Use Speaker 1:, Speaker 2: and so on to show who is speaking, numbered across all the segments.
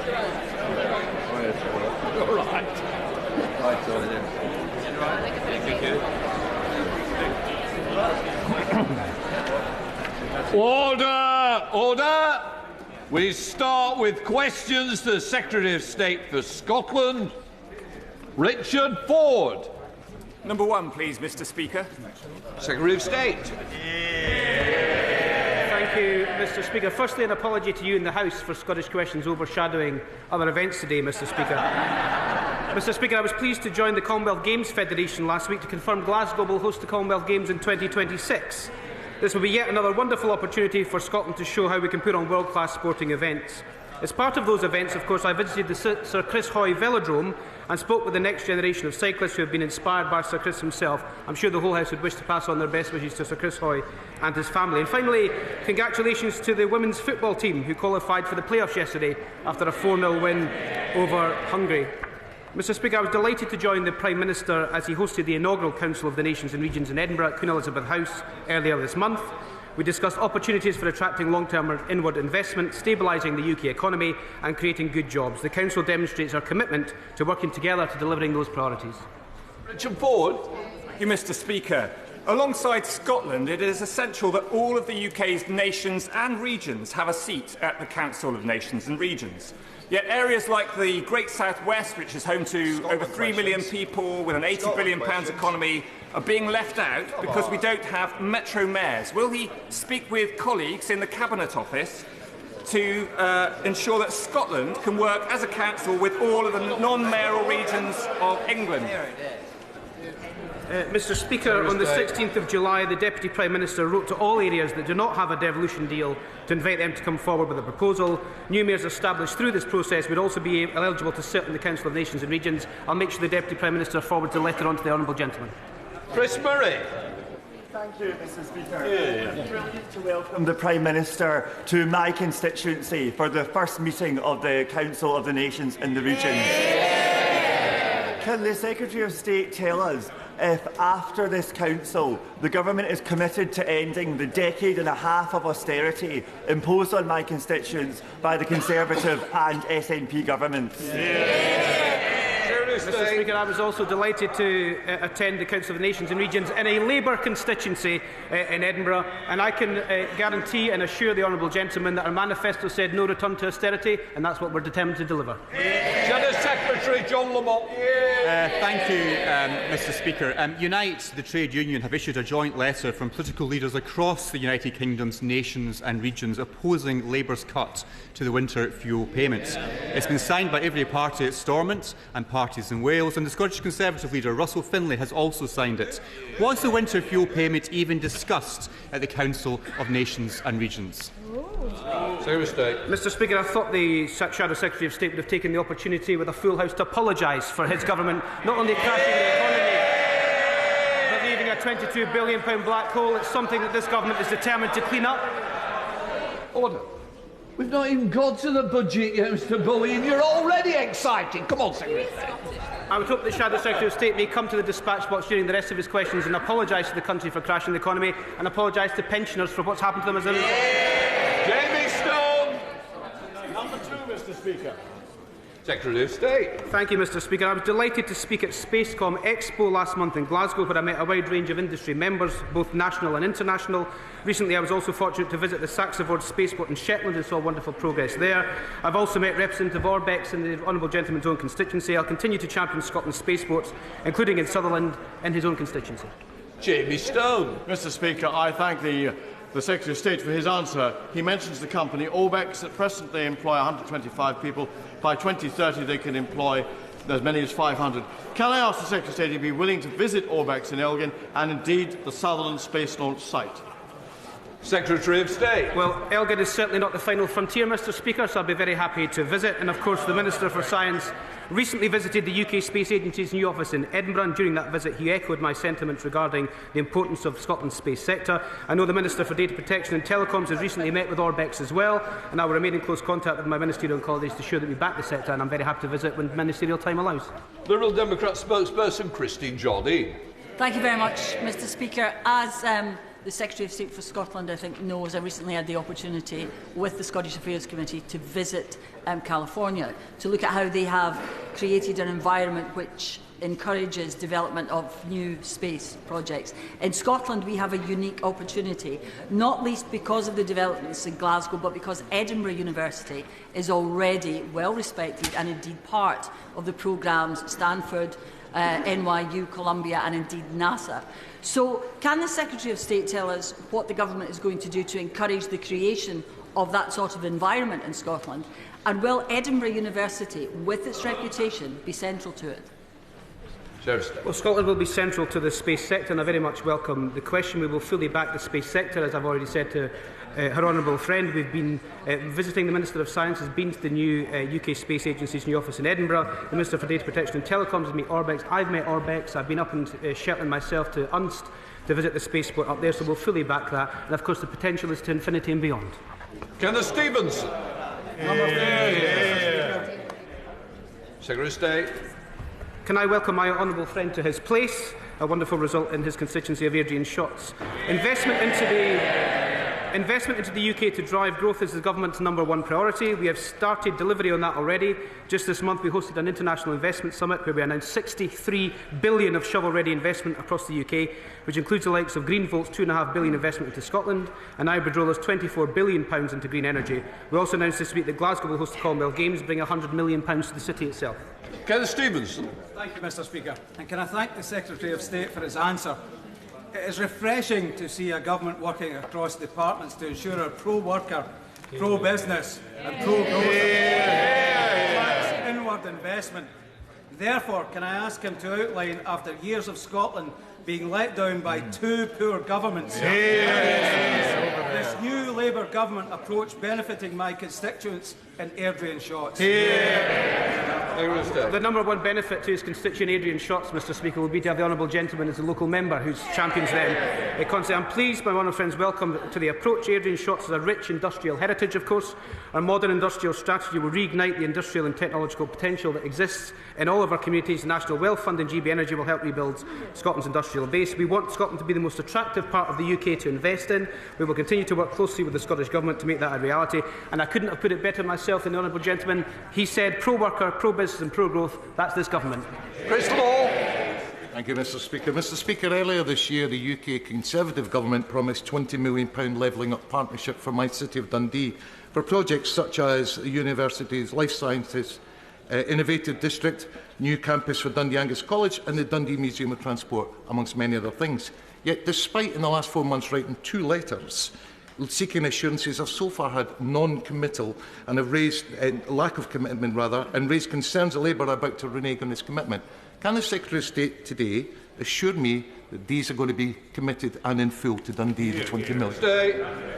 Speaker 1: All right. Order! Order! We start with questions to the Secretary of State for Scotland, Richard Foord.
Speaker 2: Number 1, please, Mr. Speaker.
Speaker 1: Secretary of State.
Speaker 3: Thank you, Mr. Speaker. Firstly, an apology to you in the House for Scottish questions overshadowing other events today, Mr. Speaker. Mr. Speaker, I was pleased to join the Commonwealth Games Federation last week to confirm Glasgow will host the Commonwealth Games in 2026. This will be yet another wonderful opportunity for Scotland to show how we can put on world-class sporting events. As part of those events, of course, I visited the Sir Chris Hoy Velodrome and spoke with the next generation of cyclists who have been inspired by Sir Chris himself. I'm sure the whole House would wish to pass on their best wishes to Sir Chris Hoy and his family. And finally, congratulations to the women's football team who qualified for the playoffs yesterday after a 4-0 win over Hungary. Mr. Speaker, I was delighted to join the Prime Minister as he hosted the inaugural Council of the Nations and Regions in Edinburgh at Queen Elizabeth House earlier this month. We discussed opportunities for attracting long-term inward investment, stabilising the UK economy and creating good jobs. The Council demonstrates our commitment to working together to delivering those priorities.
Speaker 1: Richard Foord.
Speaker 2: Thank you, Mr. Speaker. Alongside Scotland, it is essential that all of the UK's nations and regions have a seat at the Council of Nations and Regions. Yet areas like the Great South West, which is home to over 3 million people with an £80 billion economy, are being left out because we don't have metro mayors. Will he speak with colleagues in the Cabinet Office to ensure that Scotland can work as a council with all of the non-mayoral regions of England?
Speaker 3: Mr. Speaker, on the 16th of July, the Deputy Prime Minister wrote to all areas that do not have a devolution deal to invite them to come forward with a proposal. New mayors established through this process would also be eligible to sit in the Council of Nations and Regions. I'll make sure the Deputy Prime Minister forwards a letter on to the Honourable Gentleman.
Speaker 1: Chris Murray.
Speaker 4: Thank you, Mr. Speaker. It's brilliant to welcome the Prime Minister to my constituency for the first meeting of the Council of the Nations and the Regions. Can the Secretary of State tell us if, after this Council, the Government is committed to ending the decade and a half of austerity imposed on my constituents by the Conservative and SNP governments?
Speaker 3: Mr. Speaker, I was also delighted to attend the Council of the Nations and Regions in a Labour constituency in Edinburgh, and I can guarantee and assure the Honourable Gentleman that our manifesto said no return to austerity, and that's what we're determined to deliver.
Speaker 1: General Secretary John Lamont.
Speaker 5: Thank you, Mr. Speaker. Unite, the trade union, have issued a joint letter from political leaders across the United Kingdom's nations and regions opposing Labour's cut to the winter fuel payments. It's been signed by every party at Stormont and parties in Wales, and the Scottish Conservative leader Russell Finlay has also signed it. Was the winter fuel payment even discussed at the Council of Nations and Regions?
Speaker 3: Mr. Speaker, I thought the Shadow Secretary of State would have taken the opportunity with a full House to apologise for his government not only crashing the economy but leaving a £22 billion black hole. It's something that this government is determined to clean up.
Speaker 1: Order. We've not even got to the budget yet, Mr. Bully, and you're already excited. Come on, Secretary.
Speaker 3: I would hope the Shadow Secretary of State may come to the dispatch box during the rest of his questions and apologise to the country for crashing the economy and apologise to pensioners for what's happened to them as a result.
Speaker 1: Jamie Stone.
Speaker 6: Number 2, Mr. Speaker.
Speaker 1: Secretary of State.
Speaker 3: Thank you, Mr. Speaker. I was delighted to speak at Spacecom Expo last month in Glasgow, where I met a wide range of industry members, both national and international. Recently, I was also fortunate to visit the Saxavord Spaceport in Shetland and saw wonderful progress there. I've also met representative Orbex in the Honourable Gentleman's own constituency. I'll continue to champion Scotland's spaceports, including in Sutherland in his own constituency.
Speaker 1: Jamie Stone.
Speaker 6: Mr. Speaker, I thank the Secretary of State for his answer. He mentions the company Orbex. At present, they employ 125 people. By 2030, they can employ as many as 500. Can I ask the Secretary of State if he'd be willing to visit Orbex in Elgin and indeed the Sutherland space launch site?
Speaker 1: Secretary of State.
Speaker 3: Well, Elgin is certainly not the final frontier, Mr. Speaker, so I'll be very happy to visit. And of course, the Minister for Science recently visited the UK Space Agency's new office in Edinburgh, and during that visit he echoed my sentiments regarding the importance of Scotland's space sector. I know the Minister for Data Protection and Telecoms has recently met with Orbex as well, and I will remain in close contact with my ministerial colleagues to ensure that we back the sector, and I'm very happy to visit when ministerial time allows.
Speaker 1: Liberal Democrat spokesperson Christine Jardine.
Speaker 7: Thank you very much, Mr. Speaker. As the Secretary of State for Scotland, I think, knows I recently had the opportunity with the Scottish Affairs Committee to visit California, to look at how they have created an environment which encourages development of new space projects. In Scotland, we have a unique opportunity, not least because of the developments in Glasgow, but because Edinburgh University is already well respected and indeed part of the programmes Stanford, NYU, Columbia and indeed NASA. So can the Secretary of State tell us what the government is going to do to encourage the creation of that sort of environment in Scotland? And will Edinburgh University, with its reputation, be central to it?
Speaker 3: Well, Scotland will be central to the space sector, and I very much welcome the question. We will fully back the space sector, as I've already said to her honourable friend. We've been visiting the Minister of Science, has been to the new UK Space Agency's new office in Edinburgh. The Minister for Data Protection and Telecoms has met Orbex. I've met Orbex. I've been up in Shetland myself to Unst to visit the spaceport up there, so we'll fully back that. And of course, the potential is to infinity and beyond.
Speaker 1: Kenneth Stevenson. Secretary of State.
Speaker 3: Can I welcome my honourable friend to his place? A wonderful result in his constituency of Adrian Shotts. Investment into the UK to drive growth is the government's #1 priority. We have started delivery on that already. Just this month we hosted an international investment summit where we announced £63 billion of shovel-ready investment across the UK, which includes the likes of Greenvolt's £2.5 billion investment into Scotland and Iberdrola's £24 billion into green energy. We also announced this week that Glasgow will host the Commonwealth Games, bringing £100 million to the city itself.
Speaker 1: Kenneth Stevenson.
Speaker 8: Thank you, Mr. Speaker. And can I thank the Secretary of State for his answer. It is refreshing to see a government working across departments to ensure our pro-worker, pro-business and pro-growth inward investment. Therefore, can I ask him to outline, after years of Scotland being let down by two poor governments, this new Labour government approach benefiting my constituents in Adrian Shotts?
Speaker 3: The #1 benefit to his constituent Adrian Shotts, Mr. Speaker, will be to have the honourable gentleman as a local member who champions them. I'm pleased by one of friends' welcome to the approach. Adrian Shotts has a rich industrial heritage, of course. Our modern industrial strategy will reignite the industrial and technological potential that exists in all of our communities. The National Wealth Fund and GB Energy will help rebuild Scotland's industrial base. We want Scotland to be the most attractive part of the UK to invest in. We will continue to work closely with the Scottish Government to make that a reality. And I couldn't have put it better myself than the honourable gentleman. He said pro-worker, pro-business and pro-growth. That's this government.
Speaker 1: Chris Law.
Speaker 9: Thank you, Mr. Speaker. Mr. Speaker, earlier this year, the UK Conservative Government promised £20 million levelling up partnership for my city of Dundee for projects such as the university's Life Sciences Innovative District, new campus for Dundee Angus College and the Dundee Museum of Transport, amongst many other things. Yet, despite in the last 4 months writing 2 letters seeking assurances, have so far had non-committal and have raised lack of commitment and raised concerns of Labour about to renege on this commitment. Can the Secretary of State today assure me that these are going to be committed and in full to Dundee, the £20 million?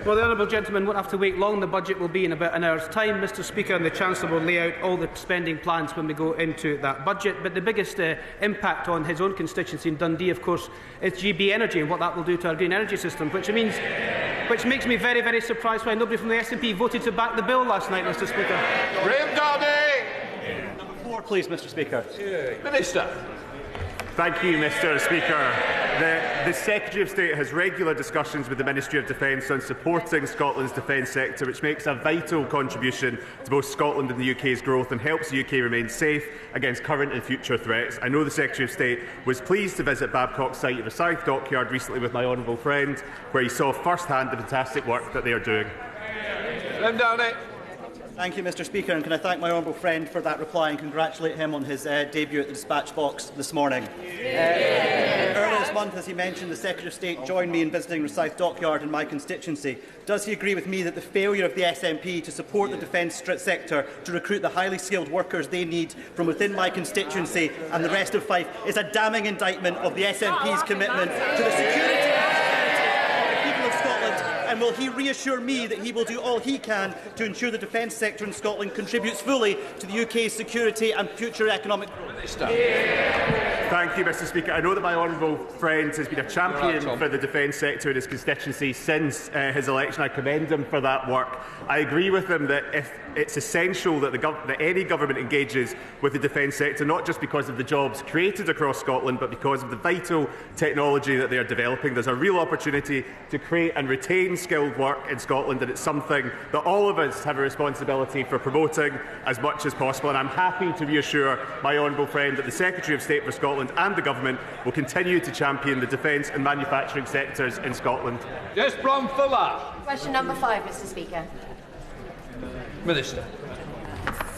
Speaker 3: Well, the honourable gentleman won't have to wait long. The budget will be in about an hour's time, Mr. Speaker, and the Chancellor will lay out all the spending plans when we go into that budget. But the biggest impact on his own constituency in Dundee, of course, is GB Energy and what that will do to our green energy system, which makes me very, very surprised why nobody from the SNP voted to back the bill last night, Mr. Speaker.
Speaker 1: Graham Downey.
Speaker 10: Number 4, please, Mr. Speaker.
Speaker 1: Minister.
Speaker 11: Thank you, Mr. Speaker. The Secretary of State has regular discussions with the Ministry of Defence on supporting Scotland's defence sector, which makes a vital contribution to both Scotland and the UK's growth and helps the UK remain safe against current and future threats. I know the Secretary of State was pleased to visit Babcock's site of the South Dockyard recently with my honourable friend, where he saw first-hand the fantastic work that they are doing.
Speaker 10: Thank you, Mr. Speaker, and can I thank my honourable friend for that reply and congratulate him on his debut at the dispatch box this morning. Earlier this month, as he mentioned, the Secretary of State joined me in visiting the South Dockyard in my constituency. Does he agree with me that the failure of the SNP to support the defence sector to recruit the highly skilled workers they need from within my constituency and the rest of Fife is a damning indictment of the SNP's commitment to the security of the people of Scotland? And will he reassure me that he will do all he can to ensure the defence sector in Scotland contributes fully to the UK's security and future economic growth?
Speaker 11: Thank you, Mr Speaker. I know that my honourable friend has been a champion for the defence sector in his constituency since his election. I commend him for that work. I agree with him that if it's essential that any government engages with the defence sector, not just because of the jobs created across Scotland, but because of the vital technology that they are developing. There's a real opportunity to create and retain skilled work in Scotland, and it's something that all of us have a responsibility for promoting as much as possible. And I'm happy to reassure my honourable friend that the Secretary of State for Scotland and the Government will continue to champion the defence and manufacturing sectors in Scotland.
Speaker 1: Yes, Fuller.
Speaker 12: Question number 5, Mr Speaker.
Speaker 1: Minister.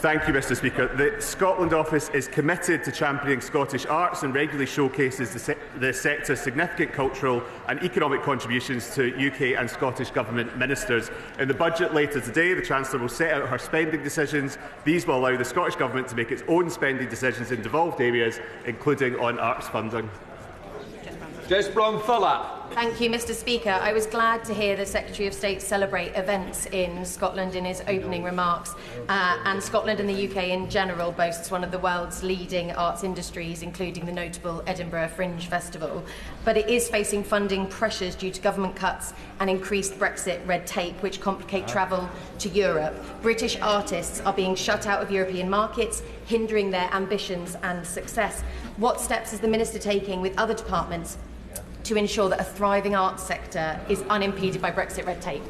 Speaker 11: Thank you, Mr Speaker. The Scotland Office is committed to championing Scottish arts and regularly showcases the sector's significant cultural and economic contributions to UK and Scottish Government ministers. In the budget later today, the Chancellor will set out her spending decisions. These will allow the Scottish Government to make its own spending decisions in devolved areas, including on arts funding.
Speaker 1: Jess Fuller.
Speaker 12: Thank you, Mr Speaker. I was glad to hear the Secretary of State celebrate events in Scotland in his opening remarks. And Scotland and the UK in general boasts one of the world's leading arts industries, including the notable Edinburgh Fringe Festival. But it is facing funding pressures due to government cuts and increased Brexit red tape, which complicate travel to Europe. British artists are being shut out of European markets, hindering their ambitions and success. What steps is the Minister taking with other departments to ensure that a thriving arts sector is unimpeded by Brexit red tape?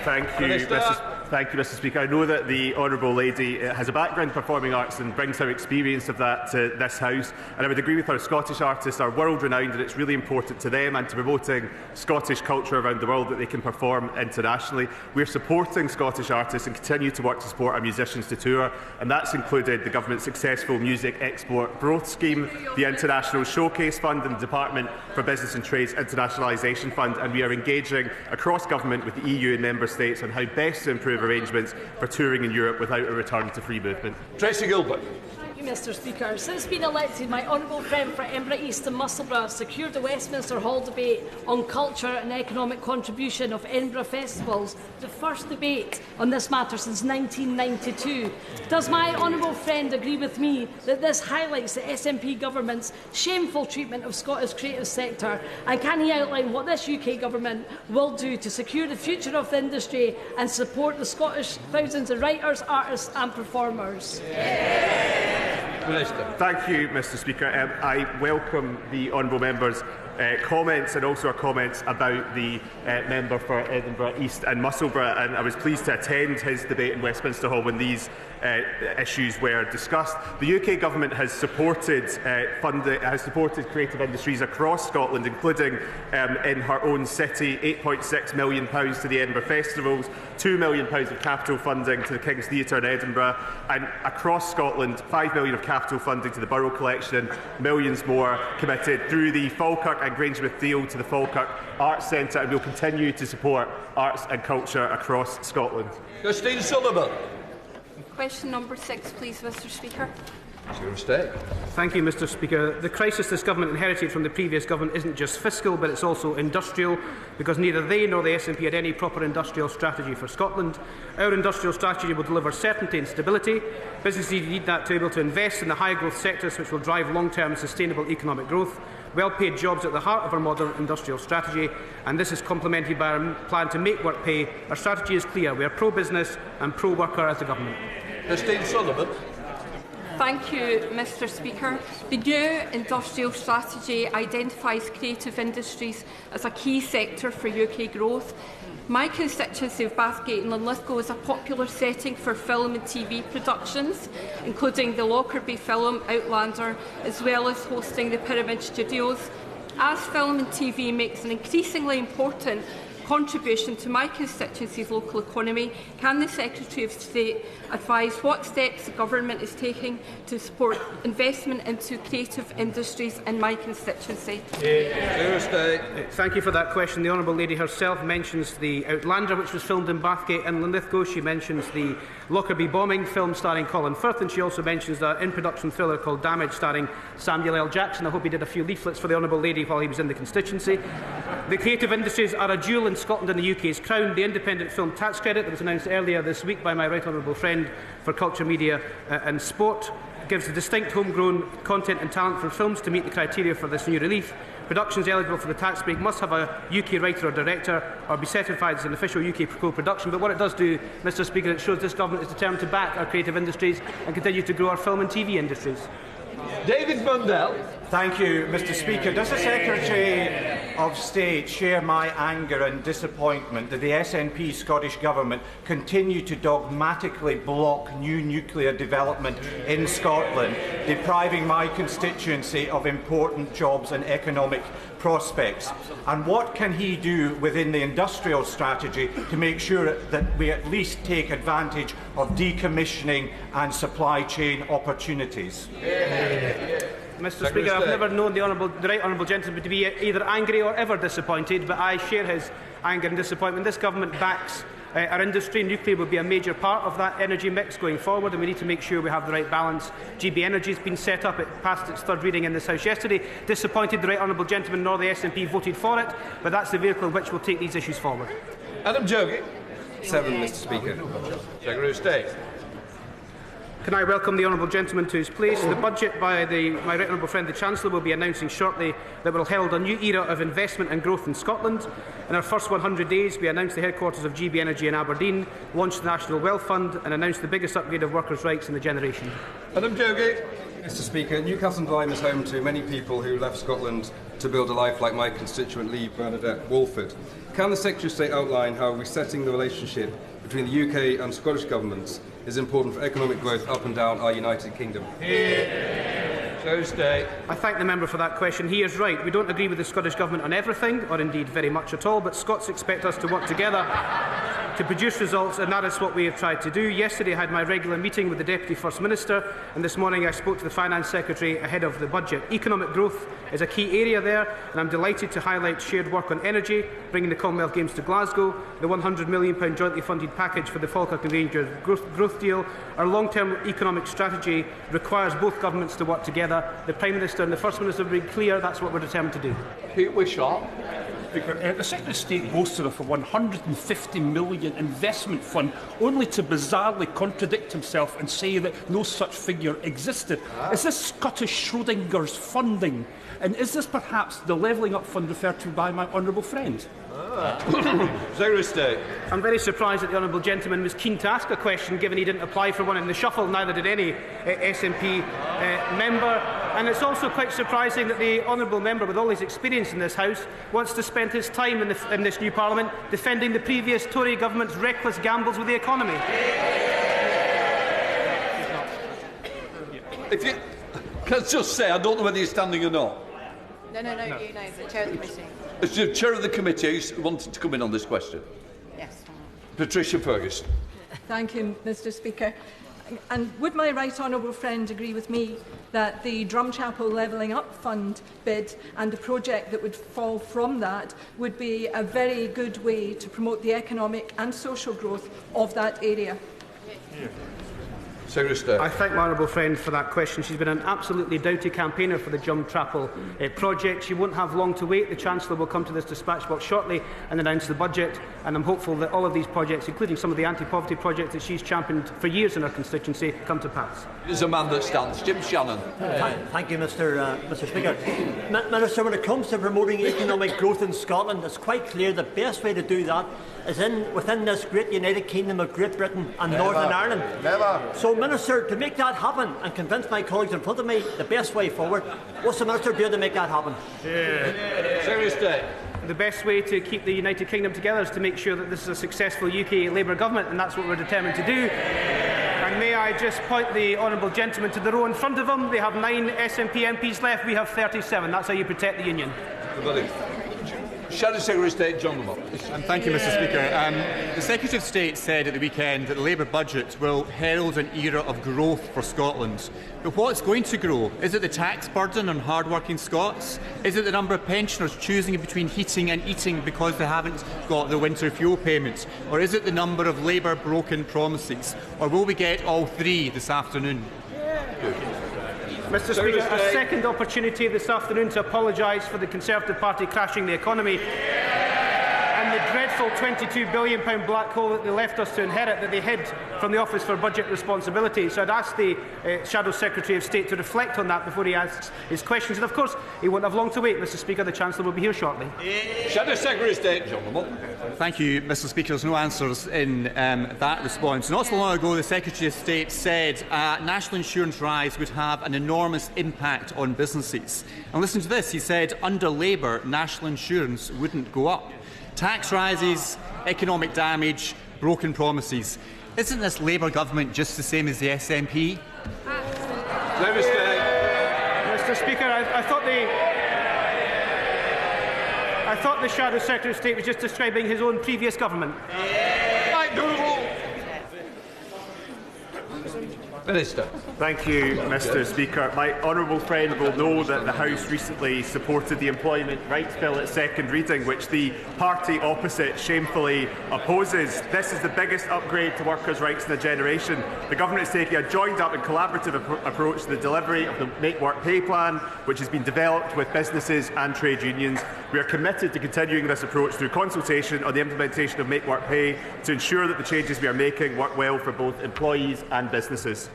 Speaker 11: Thank you, Mr Speaker. I know that the Honourable Lady has a background in performing arts and brings her experience of that to this House, and I would agree with her. Scottish artists are world renowned, and it's really important to them and to promoting Scottish culture around the world that they can perform internationally. We're supporting Scottish artists and continue to work to support our musicians to tour, and that's included the Government's successful Music Export Growth Scheme, the International Showcase Fund and the Department for Business and Trade's Internationalisation Fund, and we are engaging across Government with the EU and Member States on how best to improve arrangements for touring in Europe without a return to free movement.
Speaker 1: Tracy Gilbert.
Speaker 13: Thank you, Mr Speaker. Since being elected, my honourable friend for Edinburgh East and Musselburgh secured the Westminster Hall debate on culture and economic contribution of Edinburgh festivals, the first debate on this matter since 1992. Does my honourable friend agree with me that this highlights the SNP government's shameful treatment of Scottish creative sector, and can he outline what this UK government will do to secure the future of the industry and support the Scottish thousands of writers, artists and performers?
Speaker 11: Thank you, Mr Speaker. I welcome the honourable member's comments and also our comments about the member for Edinburgh East and Musselburgh, and I was pleased to attend his debate in Westminster Hall when these issues were discussed. The UK government has supported creative industries across Scotland, including in her own city, £8.6 million to the Edinburgh Festivals, £2 million of capital funding to the King's Theatre in Edinburgh, and across Scotland, £5 million of capital funding to the Borough Collection, millions more committed through the Falkirk and Grangemouth deal to the Falkirk Arts Centre, and we'll continue to support arts and culture across Scotland.
Speaker 1: Christine Sullivan.
Speaker 14: Question number 6, please, Mr Speaker.
Speaker 1: It's your mistake.
Speaker 3: Thank you, Mr Speaker. The crisis this government inherited from the previous government isn't just fiscal, but it's also industrial, because neither they nor the SNP had any proper industrial strategy for Scotland. Our industrial strategy will deliver certainty and stability. Businesses need that to be able to invest in the high-growth sectors which will drive long-term sustainable economic growth. Well-paid jobs at the heart of our modern industrial strategy, and this is complemented by our plan to make work pay. Our strategy is clear. We are pro-business and pro-worker as a government.
Speaker 1: Christine Sullivan.
Speaker 14: Thank you, Mr Speaker. The new industrial strategy identifies creative industries as a key sector for UK growth. My constituency of Bathgate and Linlithgow is a popular setting for film and TV productions, including the Lockerbie film Outlander, as well as hosting the Pyramid Studios. As film and TV makes an increasingly important contribution to my constituency's local economy, can the Secretary of State advise what steps the Government is taking to support investment into creative industries in my constituency?
Speaker 3: Thank you for that question. The Honourable Lady herself mentions the Outlander, which was filmed in Bathgate and Linlithgow. She mentions the Lockerbie bombing film starring Colin Firth, and she also mentions the in-production thriller called Damage starring Samuel L. Jackson. I hope he did a few leaflets for the Honourable Lady while he was in the constituency. The creative industries are a jewel in Scotland and the UK's crown. The independent film tax credit that was announced earlier this week by my right honourable friend for culture, media and sport gives the distinct homegrown content and talent for films to meet the criteria for this new relief. Productions eligible for the tax break must have a UK writer or director or be certified as an official UK co-production. But what it does do, Mr Speaker, it shows this government is determined to back our creative industries and continue to grow our film and TV industries.
Speaker 1: David Mundell.
Speaker 15: Thank you, Mr Speaker. Does the Secretary of State share my anger and disappointment that the SNP Scottish Government continue to dogmatically block new nuclear development in Scotland, depriving my constituency of important jobs and economic prospects? And what can he do within the industrial strategy to make sure that we at least take advantage of decommissioning and supply chain opportunities?
Speaker 3: Mr Speaker, I've never known the right honourable gentleman to be either angry or ever disappointed, but I share his anger and disappointment. This government backs our industry. Nuclear will be a major part of that energy mix going forward, and we need to make sure we have the right balance. GB Energy has been set up. It passed its third reading in this House yesterday. Disappointed the right honourable gentleman nor the SNP voted for it, but that's the vehicle in which we'll take these issues forward.
Speaker 1: Adam Jogi.
Speaker 16: 7, Mr Speaker.
Speaker 1: Secretary of State.
Speaker 3: Can I welcome the honourable gentleman to his place? The budget by my right honourable friend the Chancellor will be announcing shortly that will herald a new era of investment and growth in Scotland. In our first 100 days, we announced the headquarters of GB Energy in Aberdeen, launched the National Wealth Fund and announced the biggest upgrade of workers' rights in the generation.
Speaker 1: Adam Jogi.
Speaker 16: Mr Speaker, Newcastle and Lyme is home to many people who left Scotland to build a life like my constituent Lee Bernadette Walford. Can the Secretary of State outline how resetting the relationship between the UK and Scottish governments is important for economic growth up and down our United Kingdom?
Speaker 3: I thank the member for that question. He is right. We don't agree with the Scottish Government on everything, or indeed very much at all, but Scots expect us to work together to produce results, and that is what we have tried to do. Yesterday I had my regular meeting with the Deputy First Minister, and this morning I spoke to the Finance Secretary ahead of the budget. Economic growth is a key area there, and I'm delighted to highlight shared work on energy, bringing the Commonwealth Games to Glasgow, the £100 million jointly funded package for the Falkirk and Rangers growth deal. Our long-term economic strategy requires both governments to work together. The Prime Minister and the First Minister have been clear that's what we're determined to do.
Speaker 1: Pete Wishart.
Speaker 17: Speaker, the Secretary of State boasted of a £150 million investment fund, only to bizarrely contradict himself and say that no such figure existed. Is this Scottish Schrodinger's funding? And is this perhaps the levelling up fund referred to by my honourable friend?
Speaker 1: Secretary of State.
Speaker 3: I'm very surprised that the honourable gentleman was keen to ask a question, given he didn't apply for one in the shuffle. Neither did any SNP member. And it's also quite surprising that the honourable member, with all his experience in this House, wants to spend his time in this new Parliament defending the previous Tory government's reckless gambles with the economy.
Speaker 1: Can I just say, I don't know whether you're standing or not.
Speaker 12: No, you know, the Chair of the Committee.
Speaker 1: As the Chair of the Committee, who wanted to come in on this question.
Speaker 12: Yes.
Speaker 1: Patricia Ferguson.
Speaker 18: Thank you, Mr Speaker. And would my right honourable friend agree with me that the Drumchapel Levelling Up Fund bid and the project that would fall from that would be a very good way to promote the economic and social growth of that area?
Speaker 1: Secretary of State.
Speaker 3: I thank my honourable friend for that question. She's been an absolutely doughty campaigner for the Drumchapel project. She won't have long to wait. The Chancellor will come to this dispatch box shortly and announce the budget, and I'm hopeful that all of these projects, including some of the anti-poverty projects that she's championed for years in her constituency, come to pass.
Speaker 1: There's a man that stands. Jim Shannon.
Speaker 19: Thank you, Mr Speaker. Minister, when it comes to promoting economic growth in Scotland, it's quite clear the best way to do that is within this great United Kingdom of Great Britain and Northern Ireland. So, Minister, to make that happen and convince my colleagues in front of me the best way forward, what's the Minister doing to make that happen?
Speaker 1: Secretary of State.
Speaker 3: The best way to keep the United Kingdom together is to make sure that this is a successful UK Labour government, and that's what we're determined to do. And may I just point the honourable gentleman to the row in front of him. They have 9 SNP MPs left. We have 37. That's how you protect the union.
Speaker 1: Shadow Secretary of State John Lamont.
Speaker 5: Thank you, Mr Speaker. The Secretary of State said at the weekend that the Labour budget will herald an era of growth for Scotland. But what's going to grow? Is it the tax burden on hard-working Scots? Is it the number of pensioners choosing between heating and eating because they haven't got the winter fuel payments? Or is it the number of Labour broken promises? Or will we get all three this afternoon?
Speaker 3: Mr Speaker, a second opportunity this afternoon to apologise for the Conservative Party crashing the economy. And the dreadful £22 billion black hole that they left us to inherit, that they hid from the Office for Budget Responsibility. So I'd ask the Shadow Secretary of State to reflect on that before he asks his questions. And of course, he won't have long to wait, Mr. Speaker. The Chancellor will be here shortly.
Speaker 1: Shadow Secretary of State, John Lamont.
Speaker 5: Thank you, Mr. Speaker. There's no answers in that response. Not so long ago, the Secretary of State said national insurance rise would have an enormous impact on businesses. And listen to this. He said under Labour, national insurance wouldn't go up. Tax rises, economic damage, broken promises. Isn't this Labour government just the same as the SNP?
Speaker 3: Mr. Speaker, I thought the Shadow Secretary of State was just describing his own previous government.
Speaker 11: Minister. Thank you, Mr. Speaker. My honourable friend will know that the House recently supported the Employment Rights Bill at second reading, which the party opposite shamefully opposes. This is the biggest upgrade to workers' rights in a generation. The Government is taking a joined-up and collaborative approach to the delivery of the Make Work Pay plan, which has been developed with businesses and trade unions. We are committed to continuing this approach through consultation on the implementation of Make Work Pay to ensure that the changes we are making work well for both employees and businesses.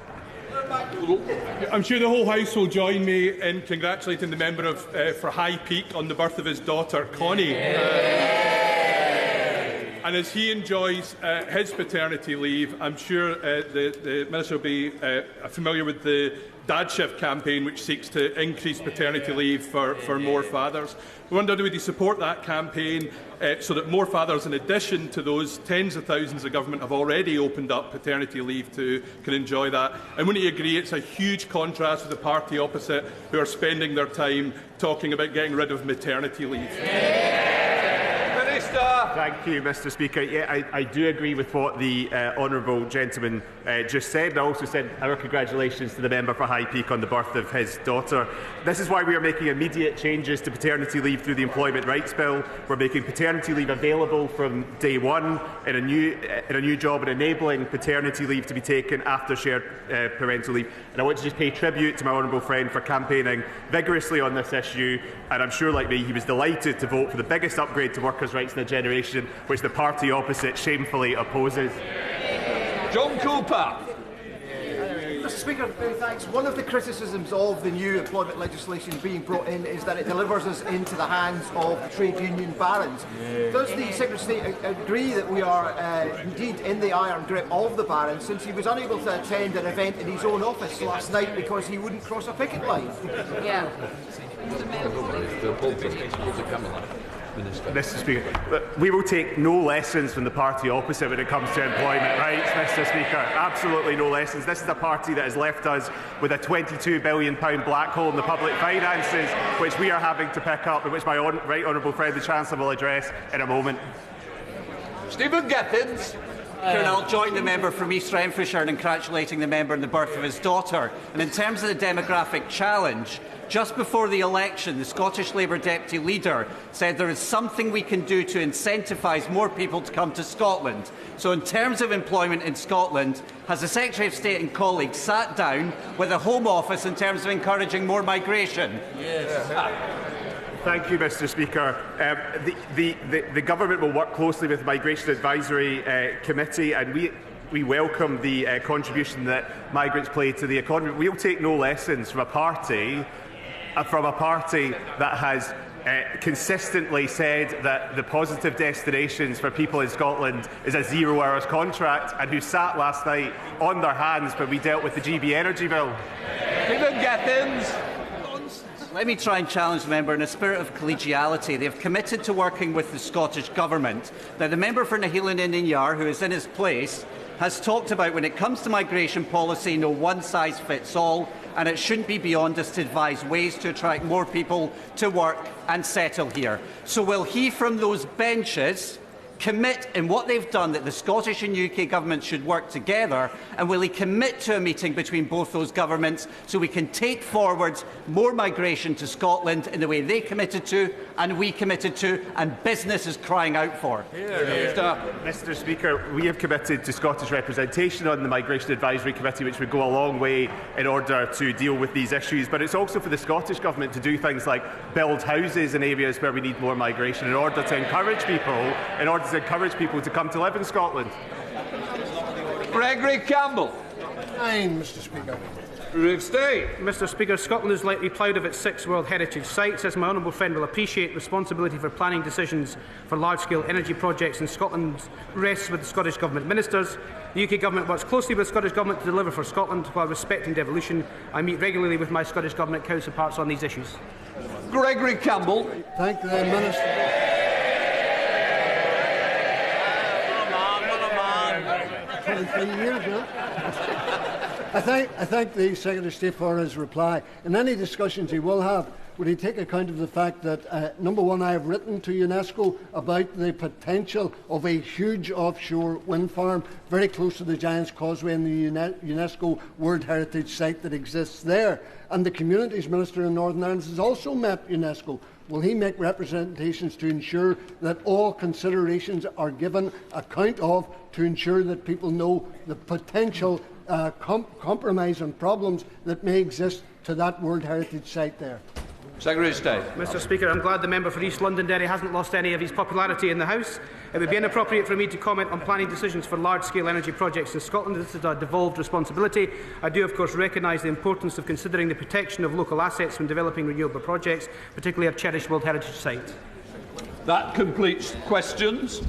Speaker 20: I'm sure the whole House will join me in congratulating the member for High Peak on the birth of his daughter, Connie. And as he enjoys his paternity leave, I'm sure the Minister will be familiar with the Dad Shift campaign, which seeks to increase paternity leave for more fathers. We wondered, would he support that campaign so that more fathers, in addition to those tens of thousands the government have already opened up paternity leave to, can enjoy that? And wouldn't he agree it's a huge contrast with the party opposite, who are spending their time talking about getting rid of maternity leave?
Speaker 11: Thank you, Mr. Speaker. Yeah, I do agree with what the honourable gentleman just said. I also said our congratulations to the member for High Peak on the birth of his daughter. This is why we are making immediate changes to paternity leave through the Employment Rights Bill. We're making paternity leave available from day one in a new job and enabling paternity leave to be taken after shared parental leave. And I want to just pay tribute to my honourable friend for campaigning vigorously on this issue. And I'm sure, like me, he was delighted to vote for the biggest upgrade to workers' rights in a generation, which the party opposite shamefully opposes.
Speaker 1: John Cooper.
Speaker 21: Mr. Speaker, thanks. One of the criticisms of the new employment legislation being brought in is that it delivers us into the hands of the trade union barons. Does the Secretary of State agree that we are indeed in the iron grip of the barons, since he was unable to attend an event in his own office last night because he wouldn't cross a picket line?
Speaker 14: Yeah.
Speaker 11: Mr. Speaker, we will take no lessons from the party opposite when it comes to employment rights, Mr. Speaker. Absolutely no lessons. This is a party that has left us with a £22 billion black hole in the public finances, which we are having to pick up, and which my right honourable friend the Chancellor will address in a moment.
Speaker 1: Stephen Gittins.
Speaker 22: I'll join the member from East Renfrewshire in congratulating the member on the birth of his daughter. And in terms of the demographic challenge, just before the election, the Scottish Labour Deputy Leader said there is something we can do to incentivise more people to come to Scotland. So in terms of employment in Scotland, has the Secretary of State and colleagues sat down with the Home Office in terms of encouraging more migration?
Speaker 11: Yes. Thank you, Mr. Speaker. The Government will work closely with the Migration Advisory Committee, and we welcome the contribution that migrants play to the economy. We'll take no lessons from a party that has consistently said that the positive destinations for people in Scotland is a 0-hours contract, and who sat last night on their hands when we dealt with the GB Energy Bill.
Speaker 1: Stephen Gittins.
Speaker 22: Let me try and challenge the member in a spirit of collegiality. They have committed to working with the Scottish Government. Now, the member for Nahelan Indian Yar, who is in his place, has talked about when it comes to migration policy, no one size fits all, and it shouldn't be beyond us to devise ways to attract more people to work and settle here. So will he, from those benches, commit in what they've done that the Scottish and UK governments should work together? And will he commit to a meeting between both those governments so we can take forward more migration to Scotland in the way they committed to and we committed to and business is crying out for?
Speaker 11: Mr. Speaker, we have committed to Scottish representation on the Migration Advisory Committee, which would go a long way in order to deal with these issues. But it's also for the Scottish Government to do things like build houses in areas where we need more migration in order to encourage people to come to live in Scotland.
Speaker 1: Gregory Campbell.
Speaker 21: Fine, Mr. Speaker.
Speaker 3: Mr. Speaker, Scotland is lightly proud of its 6 World Heritage sites. As my honourable friend will appreciate, responsibility for planning decisions for large-scale energy projects in Scotland rests with the Scottish Government ministers. The UK Government works closely with the Scottish Government to deliver for Scotland while respecting devolution. I meet regularly with my Scottish Government counterparts on these issues.
Speaker 1: Gregory Campbell.
Speaker 2: Thank the Minister. 23 years now. I thank the Secretary of State for his reply. In any discussions he will have, would he take account of the fact that, number one, I have written to UNESCO about the potential of a huge offshore wind farm very close to the Giant's Causeway and the UNESCO World Heritage Site that exists there. And the Communities Minister in Northern Ireland has also met UNESCO. Will he make representations to ensure that all considerations are given account of to ensure that people know the potential compromise and problems that may exist to that World Heritage Site there?
Speaker 1: Secretary of State.
Speaker 3: Mr. Speaker, I'm glad the member for East Londonderry hasn't lost any of his popularity in the House. It would be inappropriate for me to comment on planning decisions for large-scale energy projects in Scotland. This is a devolved responsibility. I do, of course, recognise the importance of considering the protection of local assets when developing renewable projects, particularly a cherished World Heritage Site.
Speaker 1: That completes questions.